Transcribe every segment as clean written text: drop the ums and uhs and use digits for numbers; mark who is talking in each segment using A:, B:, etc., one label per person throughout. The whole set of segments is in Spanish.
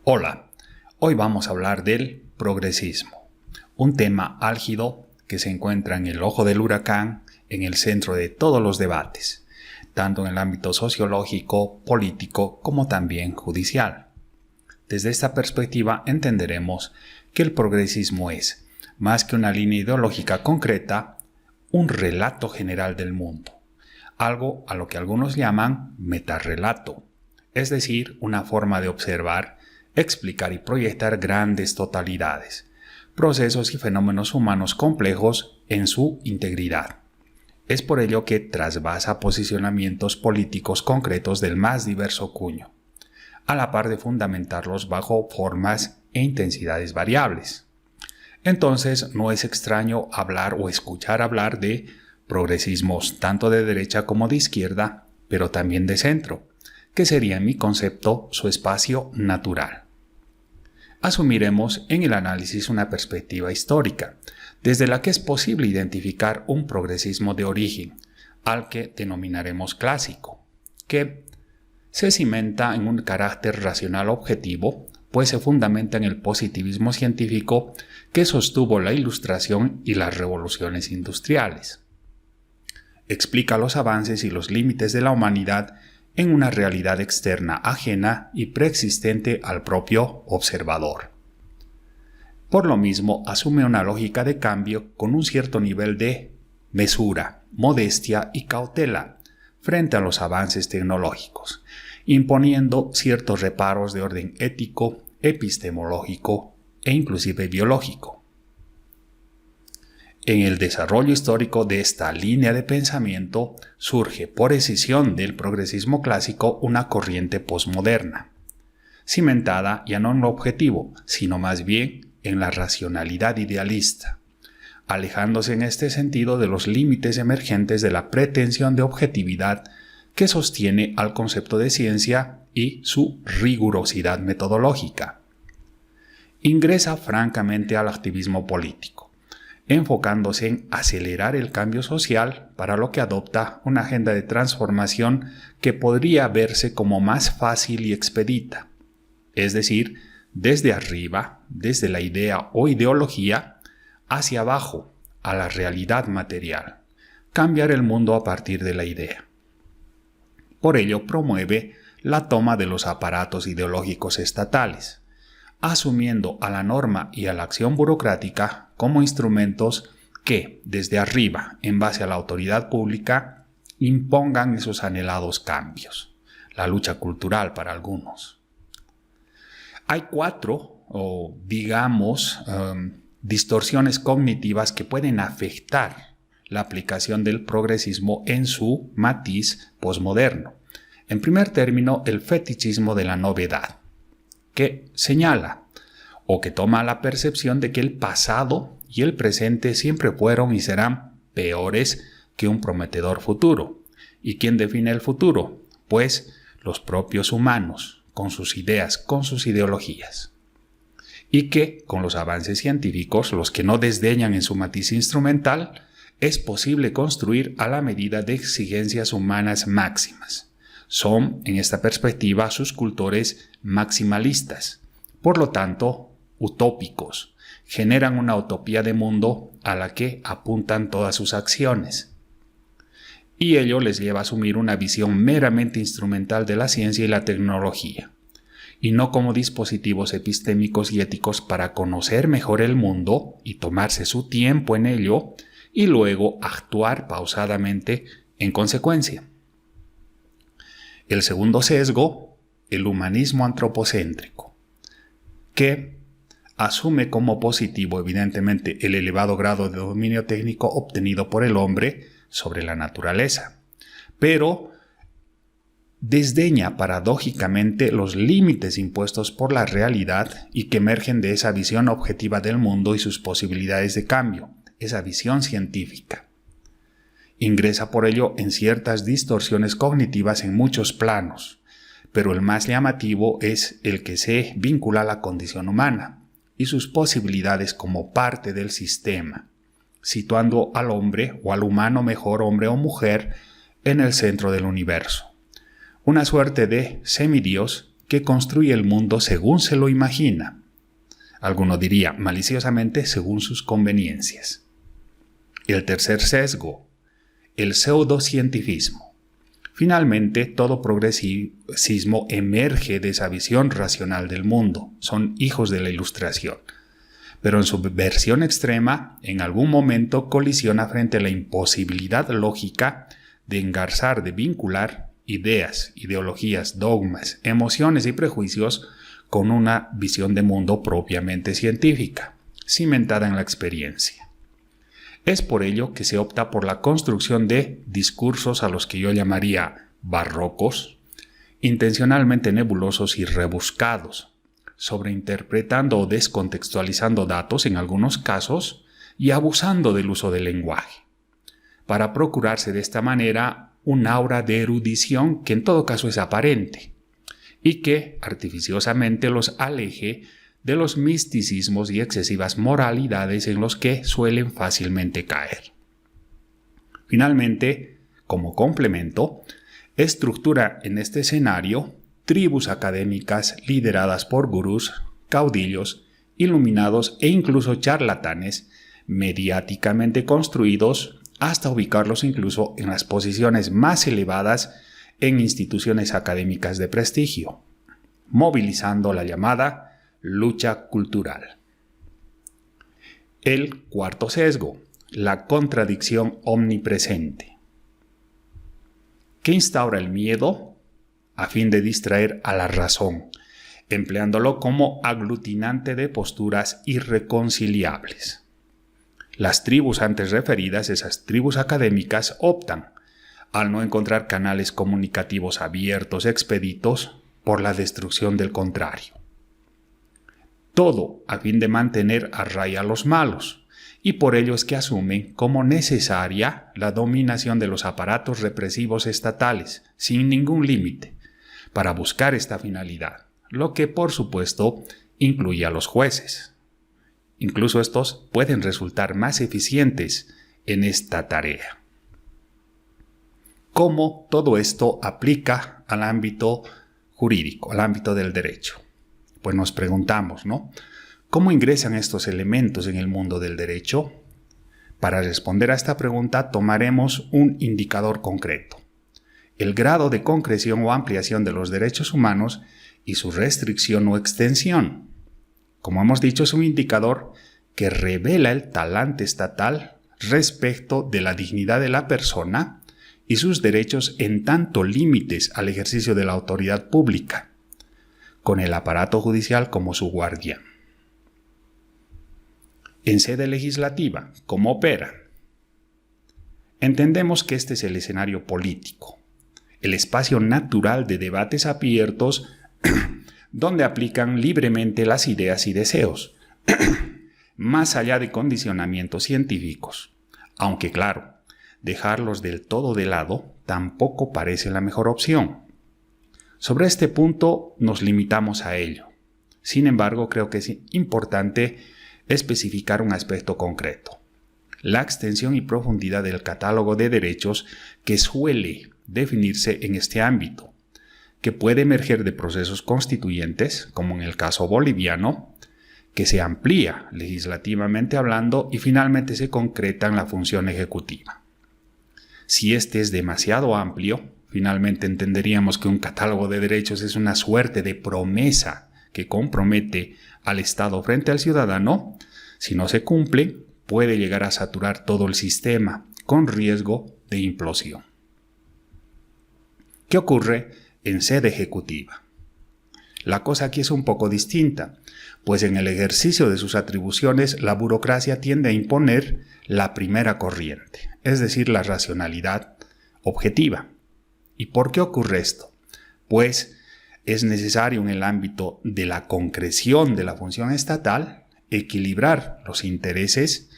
A: Hola, hoy vamos a hablar del progresismo, un tema álgido que se encuentra en el ojo del huracán, en el centro de todos los debates, tanto en el ámbito sociológico, político como también judicial. Desde esta perspectiva entenderemos que el progresismo es, más que una línea ideológica concreta, un relato general del mundo, algo a lo que algunos llaman metarrelato, es decir, una forma de observar, explicar y proyectar grandes totalidades, procesos y fenómenos humanos complejos en su integridad. Es por ello que trasvasa posicionamientos políticos concretos del más diverso cuño, a la par de fundamentarlos bajo formas e intensidades variables. Entonces, no es extraño hablar o escuchar hablar de progresismos tanto de derecha como de izquierda, pero también de centro, que sería en mi concepto su espacio natural. Asumiremos en el análisis una perspectiva histórica, desde la que es posible identificar un progresismo de origen, al que denominaremos clásico, que se cimenta en un carácter racional objetivo, pues se fundamenta en el positivismo científico que sostuvo la Ilustración y las revoluciones industriales. Explica los avances y los límites de la humanidad en una realidad externa ajena y preexistente al propio observador. Por lo mismo, asume una lógica de cambio con un cierto nivel de mesura, modestia y cautela frente a los avances tecnológicos, imponiendo ciertos reparos de orden ético, epistemológico e inclusive biológico. En el desarrollo histórico de esta línea de pensamiento surge por escisión del progresismo clásico una corriente posmoderna, cimentada ya no en lo objetivo, sino más bien en la racionalidad idealista, alejándose en este sentido de los límites emergentes de la pretensión de objetividad que sostiene al concepto de ciencia y su rigurosidad metodológica. Ingresa francamente al activismo político, enfocándose en acelerar el cambio social, para lo que adopta una agenda de transformación que podría verse como más fácil y expedita, es decir, desde arriba, desde la idea o ideología, hacia abajo, a la realidad material, cambiar el mundo a partir de la idea. Por ello promueve la toma de los aparatos ideológicos estatales, asumiendo a la norma y a la acción burocrática como instrumentos que, desde arriba, en base a la autoridad pública, impongan esos anhelados cambios. La lucha cultural para algunos. Hay distorsiones cognitivas que pueden afectar la aplicación del progresismo en su matiz posmoderno. En primer término, el fetichismo de la novedad, que señala o que toma la percepción de que el pasado y el presente siempre fueron y serán peores que un prometedor futuro. ¿Y quién define el futuro? Pues los propios humanos, con sus ideas, con sus ideologías. Y que, con los avances científicos, los que no desdeñan en su matiz instrumental, es posible construir a la medida de exigencias humanas máximas. Son, en esta perspectiva, sus cultores maximalistas, por lo tanto, utópicos, generan una utopía de mundo a la que apuntan todas sus acciones. Y ello les lleva a asumir una visión meramente instrumental de la ciencia y la tecnología, y no como dispositivos epistémicos y éticos para conocer mejor el mundo y tomarse su tiempo en ello, y luego actuar pausadamente en consecuencia. El segundo sesgo, el humanismo antropocéntrico, que asume como positivo evidentemente el elevado grado de dominio técnico obtenido por el hombre sobre la naturaleza, pero desdeña paradójicamente los límites impuestos por la realidad y que emergen de esa visión objetiva del mundo y sus posibilidades de cambio, esa visión científica. Ingresa por ello en ciertas distorsiones cognitivas en muchos planos, pero el más llamativo es el que se vincula a la condición humana y sus posibilidades como parte del sistema, situando al hombre o al humano, mejor hombre o mujer, en el centro del universo. Una suerte de semidios que construye el mundo según se lo imagina. Alguno diría maliciosamente según sus conveniencias. El tercer sesgo, el pseudocientifismo. Finalmente, todo progresismo emerge de esa visión racional del mundo. Son hijos de la Ilustración. Pero en su versión extrema, en algún momento colisiona frente a la imposibilidad lógica de engarzar, de vincular ideas, ideologías, dogmas, emociones y prejuicios con una visión de mundo propiamente científica, cimentada en la experiencia. Es por ello que se opta por la construcción de discursos a los que yo llamaría barrocos, intencionalmente nebulosos y rebuscados, sobreinterpretando o descontextualizando datos en algunos casos y abusando del uso del lenguaje, para procurarse de esta manera un aura de erudición que en todo caso es aparente y que artificiosamente los aleje de los misticismos y excesivas moralidades en los que suelen fácilmente caer. Finalmente, como complemento, estructura en este escenario tribus académicas lideradas por gurús, caudillos, iluminados e incluso charlatanes mediáticamente construidos hasta ubicarlos incluso en las posiciones más elevadas en instituciones académicas de prestigio, movilizando la llamada lucha cultural. El cuarto sesgo, la contradicción omnipresente. ¿Qué instaura el miedo? A fin de distraer a la razón, empleándolo como aglutinante de posturas irreconciliables. Las tribus antes referidas, esas tribus académicas, optan, al no encontrar canales comunicativos abiertos, expeditos, por la destrucción del contrario. Todo a fin de mantener a raya a los malos, y por ello es que asumen como necesaria la dominación de los aparatos represivos estatales, sin ningún límite, para buscar esta finalidad, lo que por supuesto incluye a los jueces. Incluso estos pueden resultar más eficientes en esta tarea. ¿Cómo todo esto aplica al ámbito jurídico, al ámbito del derecho? Pues nos preguntamos, ¿no? ¿Cómo ingresan estos elementos en el mundo del derecho? Para responder a esta pregunta tomaremos un indicador concreto: el grado de concreción o ampliación de los derechos humanos y su restricción o extensión. Como hemos dicho, es un indicador que revela el talante estatal respecto de la dignidad de la persona y sus derechos en tanto límites al ejercicio de la autoridad pública, con el aparato judicial como su guardián. En sede legislativa, ¿cómo opera? Entendemos que este es el escenario político, el espacio natural de debates abiertos donde aplican libremente las ideas y deseos, más allá de condicionamientos científicos, aunque claro, dejarlos del todo de lado tampoco parece la mejor opción. Sobre este punto nos limitamos a ello. Sin embargo, creo que es importante especificar un aspecto concreto: la extensión y profundidad del catálogo de derechos que suele definirse en este ámbito, que puede emerger de procesos constituyentes, como en el caso boliviano, que se amplía legislativamente hablando y finalmente se concreta en la función ejecutiva. Si este es demasiado amplio, finalmente entenderíamos que un catálogo de derechos es una suerte de promesa que compromete al Estado frente al ciudadano. Si no se cumple, puede llegar a saturar todo el sistema, con riesgo de implosión. ¿Qué ocurre en sede ejecutiva? La cosa aquí es un poco distinta, pues en el ejercicio de sus atribuciones la burocracia tiende a imponer la primera corriente, es decir, la racionalidad objetiva. ¿Y por qué ocurre esto? Pues es necesario en el ámbito de la concreción de la función estatal equilibrar los intereses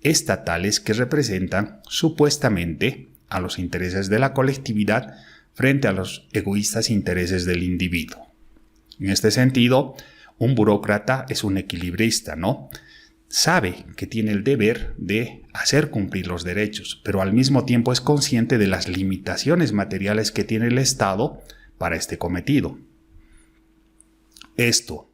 A: estatales que representan supuestamente a los intereses de la colectividad frente a los egoístas intereses del individuo. En este sentido, un burócrata es un equilibrista, ¿no? Sabe que tiene el deber de hacer cumplir los derechos, pero al mismo tiempo es consciente de las limitaciones materiales que tiene el Estado para este cometido. Esto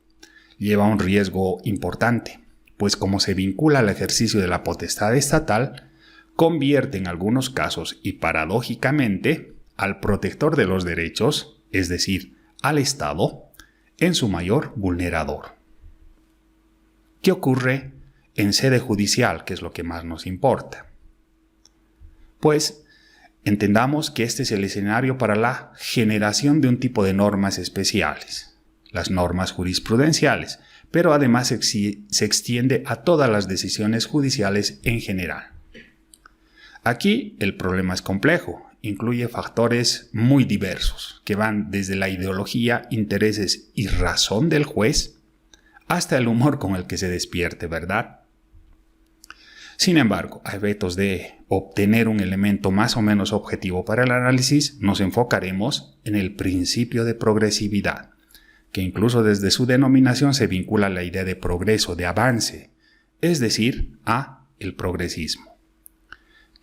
A: lleva un riesgo importante, pues como se vincula al ejercicio de la potestad estatal, convierte en algunos casos y paradójicamente al protector de los derechos, es decir, al Estado, en su mayor vulnerador. ¿Qué ocurre en sede judicial, que es lo que más nos importa? Pues entendamos que este es el escenario para la generación de un tipo de normas especiales, las normas jurisprudenciales, pero además se extiende a todas las decisiones judiciales en general. Aquí el problema es complejo, incluye factores muy diversos, que van desde la ideología, intereses y razón del juez, hasta el humor con el que se despierte, ¿verdad? Sin embargo, a efectos de obtener un elemento más o menos objetivo para el análisis, nos enfocaremos en el principio de progresividad, que incluso desde su denominación se vincula a la idea de progreso, de avance, es decir, a el progresismo,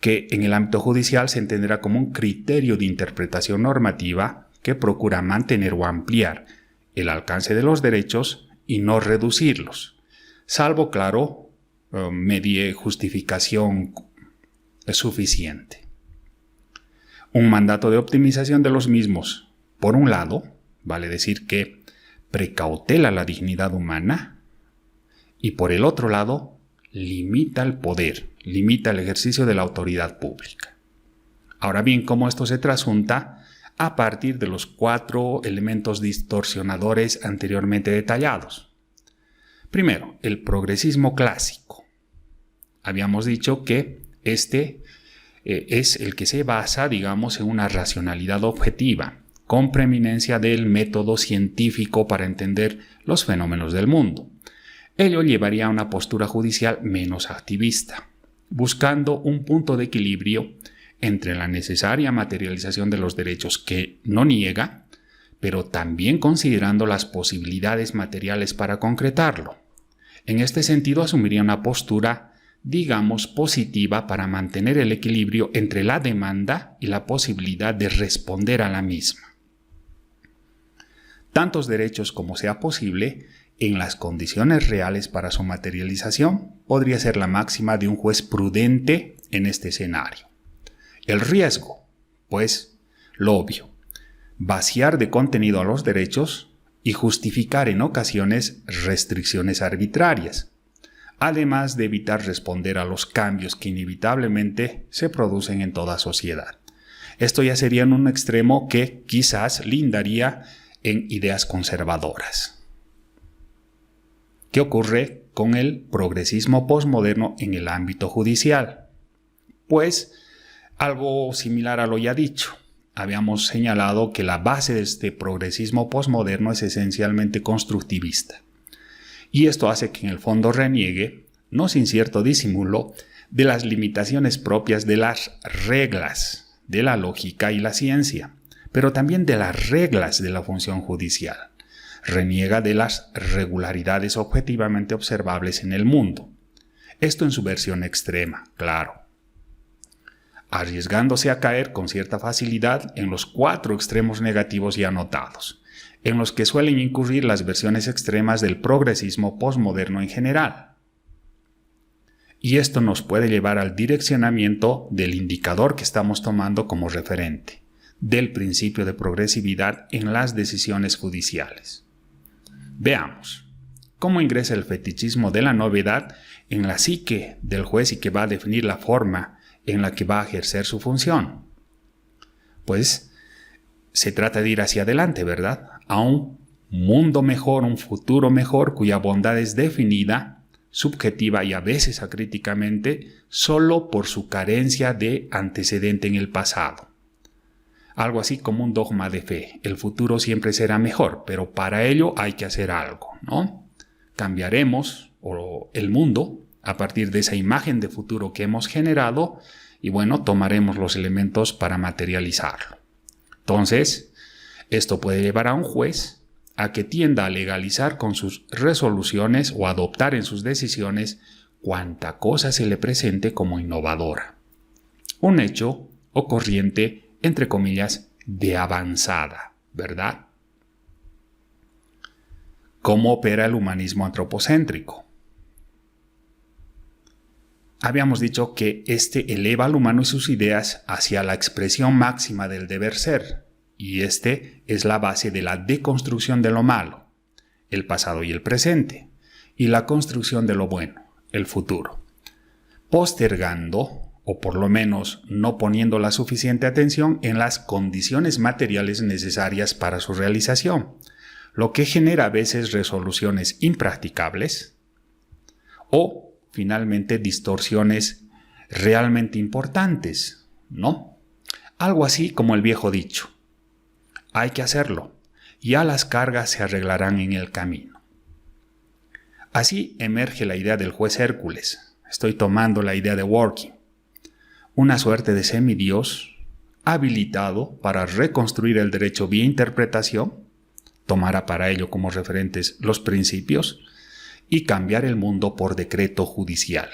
A: que en el ámbito judicial se entenderá como un criterio de interpretación normativa que procura mantener o ampliar el alcance de los derechos y no reducirlos, salvo, claro, medie justificación suficiente. Un mandato de optimización de los mismos, por un lado, vale decir que precautela la dignidad humana y por el otro lado, limita el poder, limita el ejercicio de la autoridad pública. Ahora bien, ¿cómo esto se trasunta? A partir de los 4 elementos distorsionadores anteriormente detallados. Primero, el progresismo clásico. Habíamos dicho que este es el que se basa, digamos, en una racionalidad objetiva, con preeminencia del método científico para entender los fenómenos del mundo. Ello llevaría a una postura judicial menos activista, buscando un punto de equilibrio entre la necesaria materialización de los derechos que no niega, pero también considerando las posibilidades materiales para concretarlo. En este sentido, asumiría una postura, digamos, positiva para mantener el equilibrio entre la demanda y la posibilidad de responder a la misma. Tantos derechos como sea posible, en las condiciones reales para su materialización, podría ser la máxima de un juez prudente en este escenario. El riesgo, pues, lo obvio, vaciar de contenido a los derechos y justificar en ocasiones restricciones arbitrarias, además de evitar responder a los cambios que inevitablemente se producen en toda sociedad. Esto ya sería en un extremo que quizás lindaría en ideas conservadoras. ¿Qué ocurre con el progresismo posmoderno en el ámbito judicial? Pues algo similar a lo ya dicho. Habíamos señalado que la base de este progresismo posmoderno es esencialmente constructivista. Y esto hace que en el fondo reniegue, no sin cierto disimulo, de las limitaciones propias de las reglas de la lógica y la ciencia, pero también de las reglas de la función judicial. Reniega de las regularidades objetivamente observables en el mundo. Esto en su versión extrema, claro, arriesgándose a caer con cierta facilidad en los 4 extremos negativos ya notados, en los que suelen incurrir las versiones extremas del progresismo posmoderno en general. Y esto nos puede llevar al direccionamiento del indicador que estamos tomando como referente, del principio de progresividad en las decisiones judiciales. Veamos cómo ingresa el fetichismo de la novedad en la psique del juez y que va a definir la forma en la que va a ejercer su función. Pues se trata de ir hacia adelante, ¿verdad? A un mundo mejor, un futuro mejor, cuya bondad es definida, subjetiva y a veces acríticamente, solo por su carencia de antecedente en el pasado. Algo así como un dogma de fe. El futuro siempre será mejor, pero para ello hay que hacer algo, ¿no? Cambiaremos el mundo a partir de esa imagen de futuro que hemos generado y bueno, tomaremos los elementos para materializarlo. Entonces, esto puede llevar a un juez a que tienda a legalizar con sus resoluciones o adoptar en sus decisiones cuanta cosa se le presente como innovadora. Un hecho o corriente, entre comillas, de avanzada, ¿verdad? ¿Cómo opera el humanismo antropocéntrico? Habíamos dicho que este eleva al humano y sus ideas hacia la expresión máxima del deber ser, y este es la base de la deconstrucción de lo malo, el pasado y el presente, y la construcción de lo bueno, el futuro, postergando, o por lo menos no poniendo la suficiente atención en las condiciones materiales necesarias para su realización, lo que genera a veces resoluciones impracticables o finalmente distorsiones realmente importantes, ¿no? Algo así como el viejo dicho: hay que hacerlo, ya las cargas se arreglarán en el camino. Así emerge la idea del juez Hércules. Estoy tomando la idea de Dworkin, una suerte de semidios habilitado para reconstruir el derecho vía interpretación, tomará para ello como referentes los principios y cambiar el mundo por decreto judicial,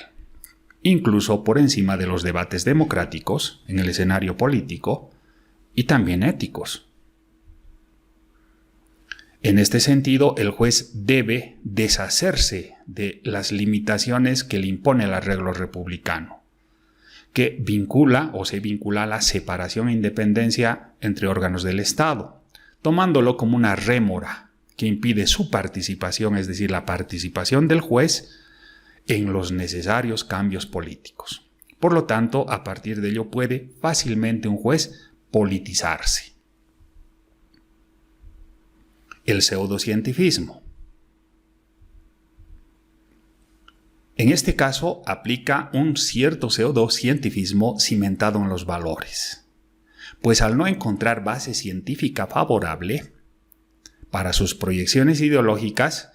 A: incluso por encima de los debates democráticos en el escenario político y también éticos. En este sentido, el juez debe deshacerse de las limitaciones que le impone el arreglo republicano, que vincula o se vincula a la separación e independencia entre órganos del Estado, tomándolo como una rémora que impide su participación, es decir, la participación del juez en los necesarios cambios políticos. Por lo tanto, a partir de ello puede fácilmente un juez politizarse. El pseudocientifismo. En este caso aplica un cierto pseudocientifismo cimentado en los valores, pues al no encontrar base científica favorable para sus proyecciones ideológicas,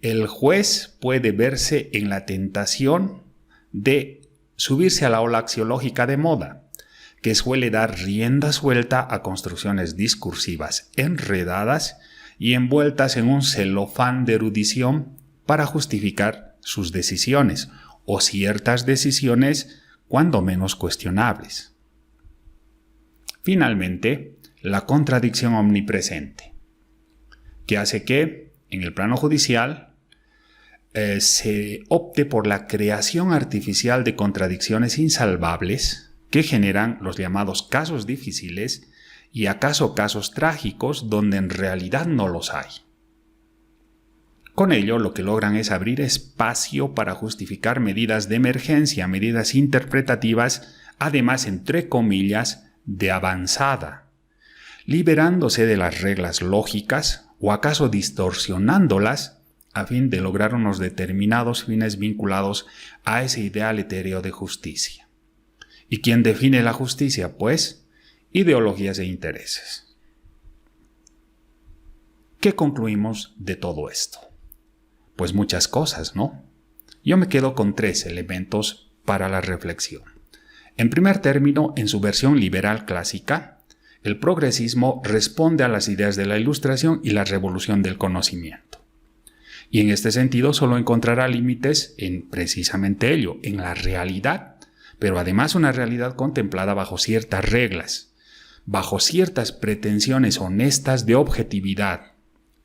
A: el juez puede verse en la tentación de subirse a la ola axiológica de moda, que suele dar rienda suelta a construcciones discursivas enredadas y envueltas en un celofán de erudición para justificar sus decisiones o ciertas decisiones cuando menos cuestionables. Finalmente, la contradicción omnipresente, que hace que, en el plano judicial, se opte por la creación artificial de contradicciones insalvables que generan los llamados casos difíciles y acaso casos trágicos donde en realidad no los hay. Con ello, lo que logran es abrir espacio para justificar medidas de emergencia, medidas interpretativas, además, entre comillas, de avanzada, liberándose de las reglas lógicas o acaso distorsionándolas a fin de lograr unos determinados fines vinculados a ese ideal etéreo de justicia. ¿Y quién define la justicia? Pues, ideologías e intereses. ¿Qué concluimos de todo esto? Pues muchas cosas, ¿no? Yo me quedo con 3 elementos para la reflexión. En primer término, en su versión liberal clásica, el progresismo responde a las ideas de la Ilustración y la revolución del conocimiento. Y en este sentido solo encontrará límites en precisamente ello, en la realidad, pero además una realidad contemplada bajo ciertas reglas, bajo ciertas pretensiones honestas de objetividad,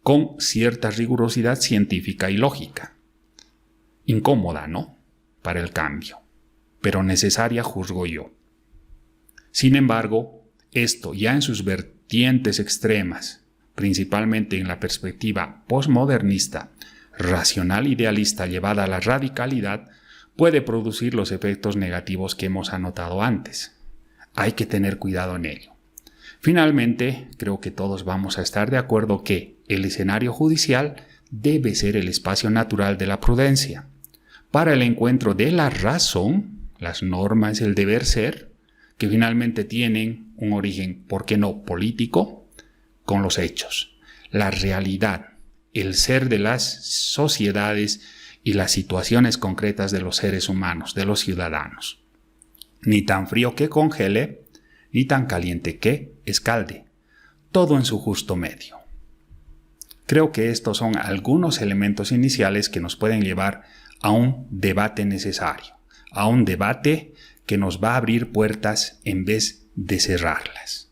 A: con cierta rigurosidad científica y lógica. Incómoda, ¿no?, para el cambio, pero necesaria, juzgo yo. Sin embargo, esto ya en sus vertientes extremas, principalmente en la perspectiva posmodernista, racional idealista llevada a la radicalidad, puede producir los efectos negativos que hemos anotado antes. Hay que tener cuidado en ello. Finalmente, creo que todos vamos a estar de acuerdo que el escenario judicial debe ser el espacio natural de la prudencia, para el encuentro de la razón, las normas, el deber ser, que finalmente tienen un origen, ¿por qué no?, político, con los hechos, la realidad, el ser de las sociedades y las situaciones concretas de los seres humanos, de los ciudadanos. Ni tan frío que congele, ni tan caliente que escalde, todo en su justo medio. Creo que estos son algunos elementos iniciales que nos pueden llevar a un debate necesario, a un debate que nos va a abrir puertas en vez de cerrarlas.